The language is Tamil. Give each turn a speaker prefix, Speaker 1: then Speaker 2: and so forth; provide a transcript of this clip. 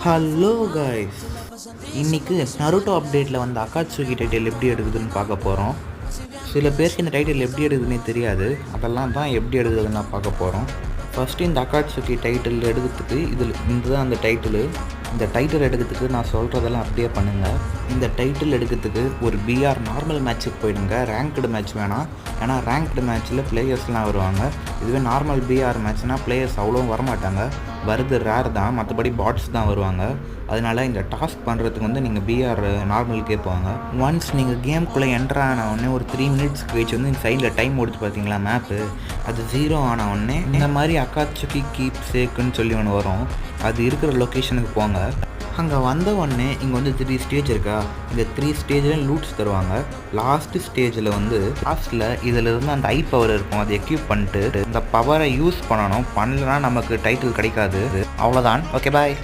Speaker 1: ஹலோ காய்ஸ், இன்றைக்கி நருட்டோ அப்டேட்டில் வந்து அகாட்சுகி டைட்டில் எப்படி எடுக்குதுன்னு பார்க்க போகிறோம். சில பேருக்கு இந்த டைட்டில் எப்படி எடுக்குதுன்னே தெரியாது. அதெல்லாம் தான் எப்படி எடுக்குதுன்னு நான் பார்க்க போகிறோம். ஃபஸ்ட்டு இந்த அகாட்சுகி டைட்டில் எடுக்கிறதுக்கு இதுதான் அந்த டைட்டிலு. இந்த டைட்டில் எடுக்கிறதுக்கு நான் சொல்கிறதெல்லாம் அப்படியே பண்ணுங்கள். இந்த டைட்டில் எடுக்கிறதுக்கு ஒரு பிஆர் நார்மல் மேட்ச்சுக்கு போயிடுங்க. ரேங்க்டு மேட்ச் வேணாம். ஏன்னா ரேங்க்டு மேட்ச்சில் பிளேயர்ஸ்லாம் வருவாங்க. இதுவே நார்மல் பிஆர் மேட்ச்னால் பிளேயர்ஸ் அவ்வளோவும் வரமாட்டாங்க. வருது ரேர் தான், மற்றபடி பாட்ஸ் தான் வருவாங்க. அதனால் இந்த டாஸ்க் பண்ணுறதுக்கு வந்து நீங்கள் பிஆர் நார்மலுக்கே போவாங்க. ஒன்ஸ் நீங்கள் கேம்குள்ளே என்ட்ரு ஆன உடனே ஒரு 3 மினிட்ஸ் கழிச்சு வந்து இந்த சைடில் டைம் ஓடிச்சு பார்த்தீங்களா மேப்பு, அது 0 ஆன உடனே இந்த மாதிரி அகாட்சுகி கீப் சேக்குன்னு சொல்லி ஒன்று வரும். அது இருக்கிற லொக்கேஷனுக்கு போங்க. அங்கே வந்த உடனே இங்கே வந்து 3 ஸ்டேஜ் இருக்கா. இந்த 3 ஸ்டேஜ்லேயும் லூட்ஸ் தருவாங்க. லாஸ்ட்டு ஸ்டேஜில் வந்து லாஸ்ட்டில் இதில் இருந்து அந்த பவர் இருக்கும். அதை எக்யூப் பண்ணிட்டு இந்த பவரை யூஸ் பண்ணணும். பண்ணலன்னா நமக்கு டைட்டில் கிடைக்காது. அவ்வளோதான். ஓகே, பாய்.